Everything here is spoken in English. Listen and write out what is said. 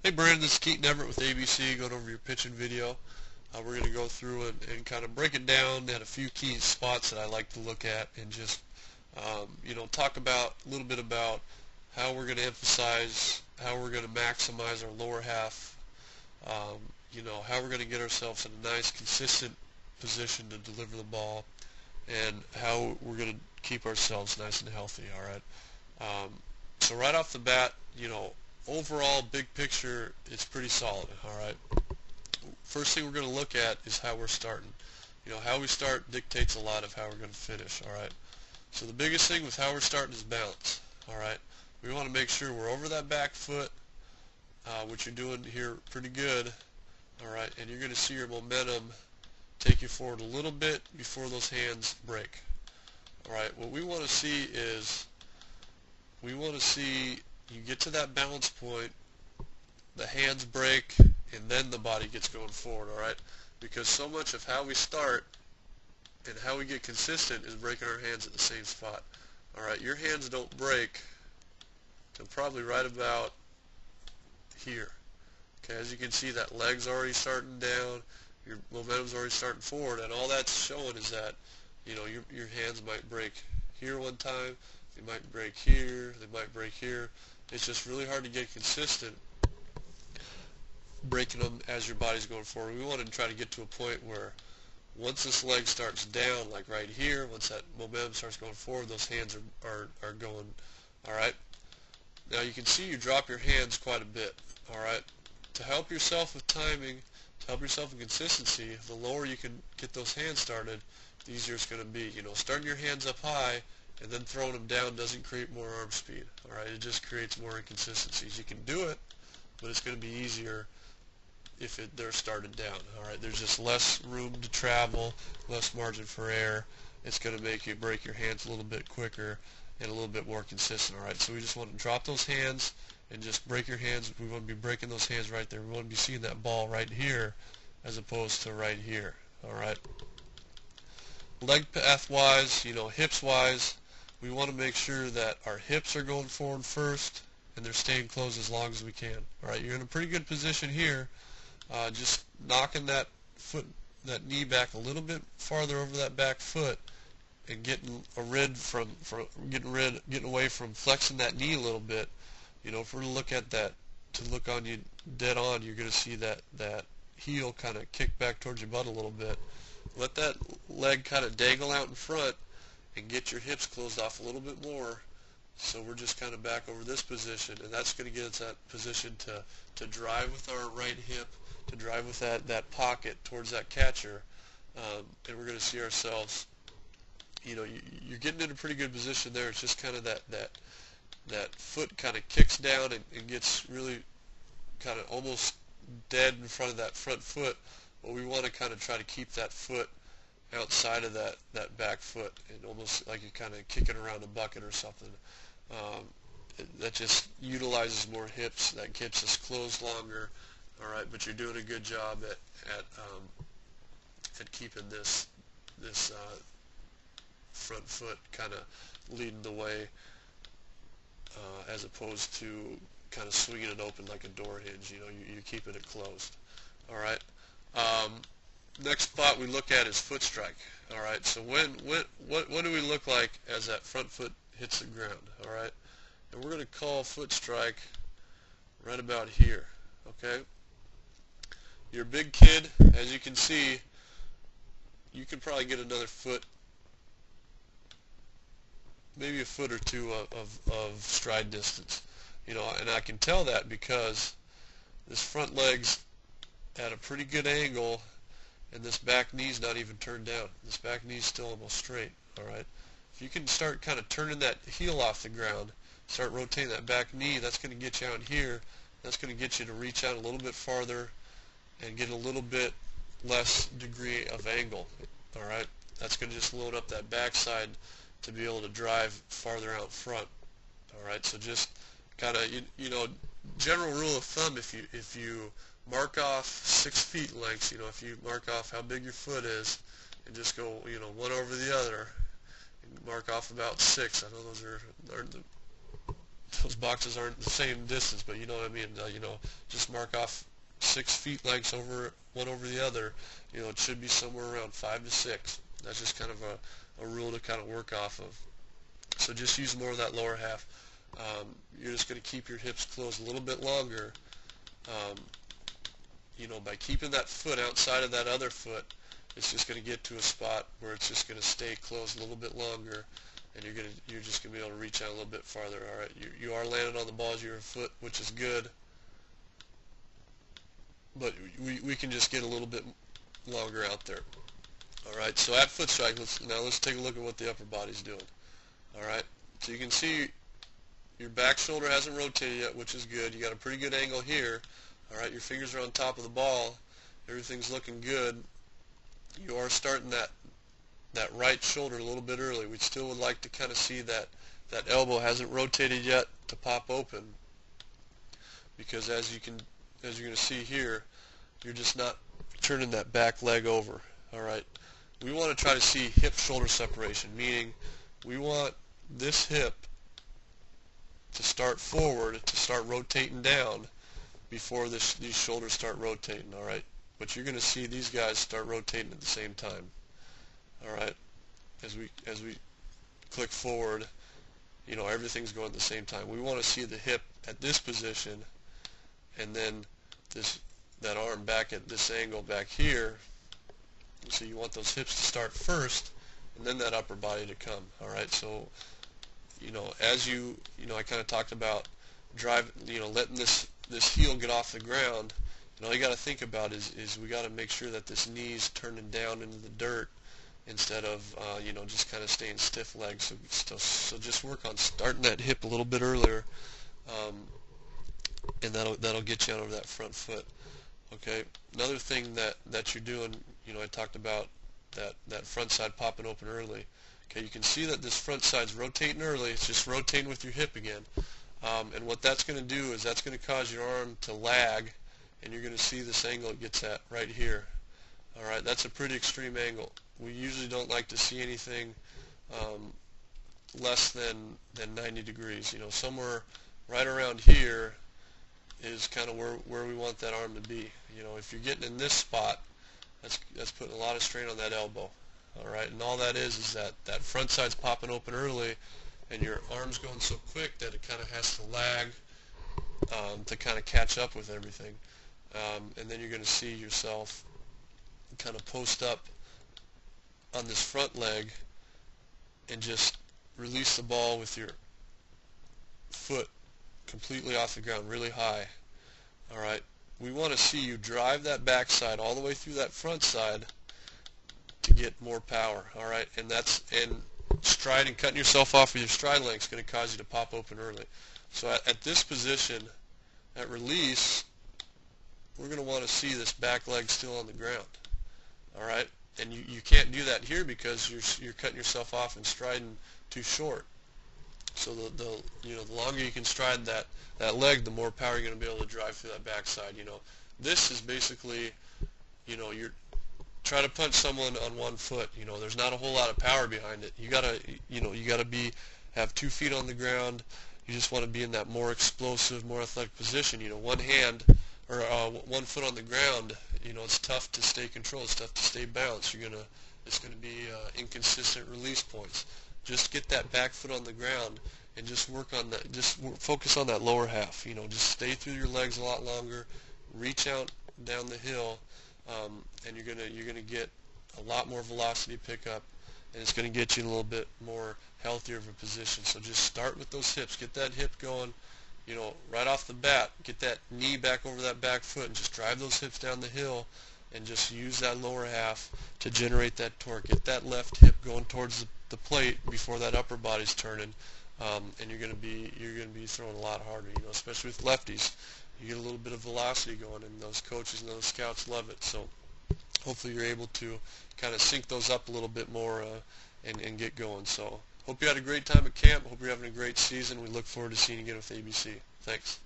Hey Brandon, this is Keaton Everett with ABC, going over your pitching video. We're going to go through and kind of break it down at a few key spots that I like to look at and just, talk about a little bit about how we're going to emphasize, how we're going to maximize our lower half, how we're going to get ourselves in a nice, consistent position to deliver the ball, and how we're going to keep ourselves nice and healthy, all right? So right off the bat, overall, big picture, it's pretty solid, all right? First thing we're going to look at is how we're starting. How we start dictates a lot of how we're going to finish, all right? So the biggest thing with how we're starting is balance, all right? We want to make sure we're over that back foot, which you're doing here pretty good, all right? And you're going to see your momentum take you forward a little bit before those hands break, all right? What we want to see is you get to that balance point, the hands break, and then the body gets going forward, all right? Because so much of how we start and how we get consistent is breaking our hands at the same spot, all right? Your hands don't break till probably right about here. Okay, as you can see, that leg's already starting down, your momentum's already starting forward, and all that's showing is that, your hands might break here one time, they might break here, they might break here. It's just really hard to get consistent breaking them as your body's going forward. We want to try to get to a point where once this leg starts down, like right here, once that momentum starts going forward, those hands are going, all right? Now you can see you drop your hands quite a bit, all right? To help yourself with timing, to help yourself in consistency, the lower you can get those hands started, the easier it's going to be. Starting your hands up high and then throwing them down doesn't create more arm speed, all right? It just creates more inconsistencies. You can do it, but it's going to be easier if they're started down, all right? There's just less room to travel, less margin for error. It's going to make you break your hands a little bit quicker and a little bit more consistent, all right? So we just want to drop those hands and just break your hands. We want to be breaking those hands right there. We want to be seeing that ball right here as opposed to right here, all right? Leg path-wise, hips-wise, we want to make sure that our hips are going forward first and they're staying closed as long as we can, all right? You're in a pretty good position here. Just knocking that knee back a little bit farther over that back foot and getting away from flexing that knee a little bit. If we're to look at that, to look on you dead on, you're going to see that heel kind of kick back towards your butt a little bit. Let that leg kind of dangle out in front and get your hips closed off a little bit more. So we're just kind of back over this position, and that's going to get us that position to drive with our right hip, to drive with that pocket towards that catcher, and we're going to see ourselves, you're getting in a pretty good position there. It's just kind of that foot kind of kicks down and gets really kind of almost dead in front of that front foot, but we want to kind of try to keep that foot outside of that back foot, and almost like you're kind of kicking around a bucket or something. That just utilizes more hips, that keeps us closed longer, all right? But you're doing a good job at keeping this front foot kind of leading the way, as opposed to kind of swinging it open like a door hinge. You're keeping it closed, all right? Next spot we look at is foot strike, all right? So what do we look like as that front foot hits the ground, all right? And we're going to call foot strike right about here, okay? You're a big kid, as you can see, you can probably get another foot, maybe a foot or two of stride distance, and I can tell that because this front leg's at a pretty good angle, and this back knee's not even turned down. This back knee's still almost straight, all right? If you can start kind of turning that heel off the ground, start rotating that back knee, that's going to get you out here. That's going to get you to reach out a little bit farther and get a little bit less degree of angle, all right? That's going to just load up that backside to be able to drive farther out front, all right? So just kind of, general rule of thumb, if you mark off 6 feet lengths, if you mark off how big your foot is and just go, one over the other, and mark off about 6. I know those are the those boxes aren't the same distance, but you know what I mean. Just mark off 6 feet lengths over one over the other. It should be somewhere around 5 to 6. That's just kind of a rule to kind of work off of. So just use more of that lower half. You're just going to keep your hips closed a little bit longer. By keeping that foot outside of that other foot, it's just going to get to a spot where it's just going to stay closed a little bit longer, and you're just going to be able to reach out a little bit farther. All right, you are landing on the balls of your foot, which is good, but we can just get a little bit longer out there. All right, so at foot strike, let's take a look at what the upper body's doing. All right, so you can see your back shoulder hasn't rotated yet, which is good. You got a pretty good angle here. All right, your fingers are on top of the ball. Everything's looking good. You are starting that right shoulder a little bit early. We still would like to kind of see that elbow hasn't rotated yet to pop open, because as you're going to see here, you're just not turning that back leg over. All right, we want to try to see hip-shoulder separation, meaning we want this hip to start forward, to start rotating down before these shoulders start rotating. All right, but you're going to see these guys start rotating at the same time. All right, as we click forward, everything's going at the same time. We want to see the hip at this position, and then that arm back at this angle back here. So you want those hips to start first, and then that upper body to come. All right, so as I kind of talked about letting this heel get off the ground. All you got to think about is we got to make sure that this knee's turning down into the dirt instead of just kind of staying stiff legged. So just work on starting that hip a little bit earlier, and that'll get you out over that front foot. Okay. Another thing that you're doing, I talked about that front side popping open early. Okay, you can see that this front side's rotating early. It's just rotating with your hip again. And what that's going to do is that's going to cause your arm to lag, and you're going to see this angle it gets at right here. All right, that's a pretty extreme angle. We usually don't like to see anything less than 90 degrees. Somewhere right around here is kind of where we want that arm to be. If you're getting in this spot, that's putting a lot of strain on that elbow. All right, and all that is that front side's popping open early, and your arm's going so quick that it kind of has to lag to kind of catch up with everything. And then you're going to see yourself kind of post up on this front leg and just release the ball with your foot completely off the ground, really high. All right, we want to see you drive that backside all the way through that front side to get more power. All right, and stride and cutting yourself off with your stride length is going to cause you to pop open early. So at this position, at release, we're going to want to see this back leg still on the ground. All right, and you can't do that here because you're cutting yourself off and striding too short. So the longer you can stride that leg, the more power you're going to be able to drive through that backside. This is basically, you're try to punch someone on one foot. There's not a whole lot of power behind it. You gotta have 2 feet on the ground. You just want to be in that more explosive, more athletic position. One hand or 1 foot on the ground. It's tough to stay controlled. It's tough to stay balanced. It's gonna be inconsistent release points. Just get that back foot on the ground and just work on that. Just focus on that lower half. Just stay through your legs a lot longer. Reach out down the hill. And you're gonna get a lot more velocity pickup, and it's gonna get you in a little bit more healthier of a position. So just start with those hips, get that hip going, right off the bat. Get that knee back over that back foot, and just drive those hips down the hill, and just use that lower half to generate that torque. Get that left hip going towards the plate before that upper body's turning, and you're gonna be throwing a lot harder. Especially with lefties. You get a little bit of velocity going, and those coaches and those scouts love it. So hopefully you're able to kind of sync those up a little bit more and get going. So hope you had a great time at camp. Hope you're having a great season. We look forward to seeing you again with ABC. Thanks.